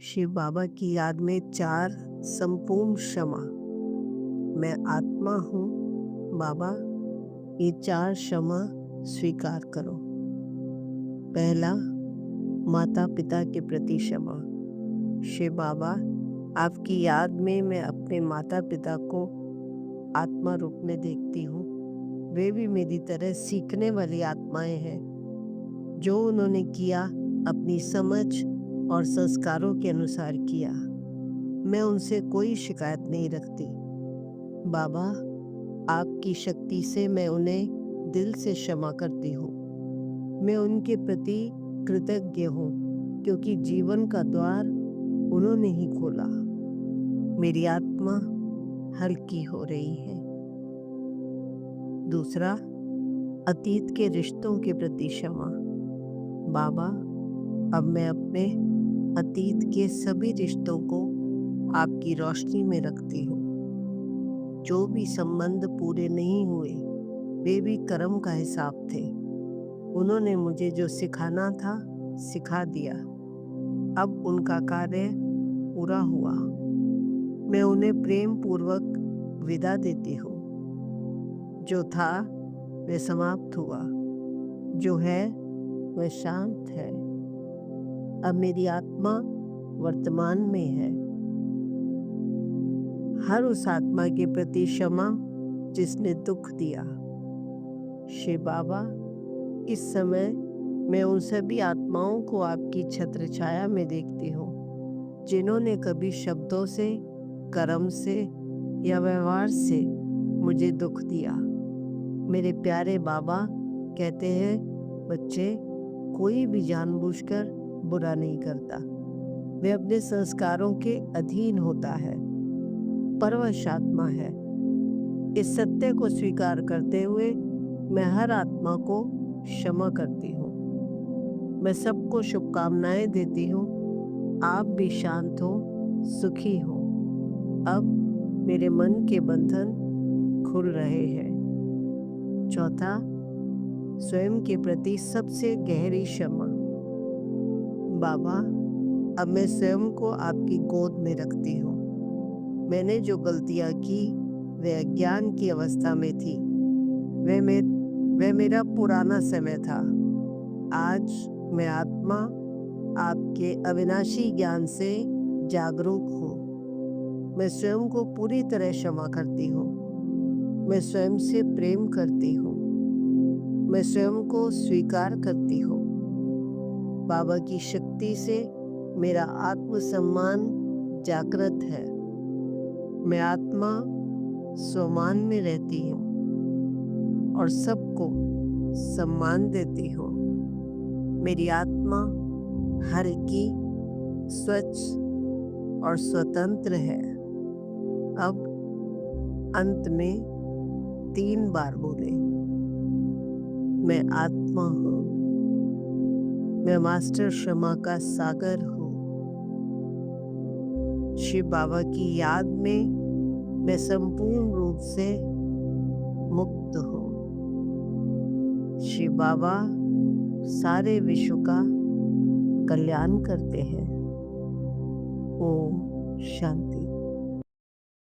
शिव बाबा की याद में 4 संपूर्ण क्षमा। मैं आत्मा हूँ बाबा, ये 4 क्षमा स्वीकार करो। पहला, माता पिता के प्रति क्षमा। शिव बाबा, आपकी याद में मैं अपने माता पिता को आत्मा रूप में देखती हूँ। वे भी मेरी तरह सीखने वाली आत्माएं हैं। जो उन्होंने किया अपनी समझ और संस्कारों के अनुसार किया। मैं उनसे कोई शिकायत नहीं रखती। बाबा, आपकी शक्ति से मैं उन्हें दिल से क्षमा करती हूँ। मैं उनके प्रति कृतज्ञ हूँ क्योंकि जीवन का द्वार उन्होंने ही खोला। मेरी आत्मा हल्की हो रही है। दूसरा, अतीत के रिश्तों के प्रति क्षमा। बाबा, अब मैं अपने अतीत के सभी रिश्तों को आपकी रोशनी में रखती हूँ। जो भी संबंध पूरे नहीं हुए, वे भी कर्म का हिसाब थे। उन्होंने मुझे जो सिखाना था, सिखा दिया। अब उनका कार्य पूरा हुआ। मैं उन्हें प्रेम पूर्वक विदा देती हूँ। जो था वह समाप्त हुआ, जो है वह शांत है। अब मेरी आत्मा वर्तमान में है। हर उस आत्मा के प्रति क्षमा जिसने दुख दिया। शिव बाबा, इस समय मैं उन सभी आत्माओं को आपकी छत्र छाया में देखती हूँ जिन्होंने कभी शब्दों से, कर्म से या व्यवहार से मुझे दुख दिया। मेरे प्यारे बाबा कहते हैं, बच्चे, कोई भी जानबूझकर बुरा नहीं करता। वे अपने संस्कारों के अधीन होता है। परवश आत्मा है। इस सत्य को स्वीकार करते हुए मैं हर आत्मा को क्षमा करती हूँ। मैं सबको शुभकामनाएं देती हूँ। आप भी शांत हो, सुखी हो। अब मेरे मन के बंधन खुल रहे हैं। चौथा, स्वयं के प्रति सबसे गहरी क्षमा। बाबा, अब मैं स्वयं को आपकी गोद में रखती हूँ। मैंने जो गलतियाँ की वे अज्ञान की अवस्था में थी। वह मेरा पुराना समय था। आज मैं आत्मा आपके अविनाशी ज्ञान से जागरूक हूँ। मैं स्वयं को पूरी तरह क्षमा करती हूँ। मैं स्वयं से प्रेम करती हूँ। मैं स्वयं को स्वीकार करती हूँ। बाबा की शक्ति से मेरा आत्मसम्मान जागृत है। मैं आत्मा स्वमान में रहती हूँ और सबको सम्मान देती हूँ। मेरी आत्मा हल्की, स्वच्छ और स्वतंत्र है। अब अंत में 3 बार बोले, मैं आत्मा हूँ। मैं मास्टर क्षमा का सागर हूँ। शिव बाबा की याद में मैं संपूर्ण रूप से मुक्त हूँ। शिव बाबा सारे विश्व का कल्याण करते हैं। ओम शांति।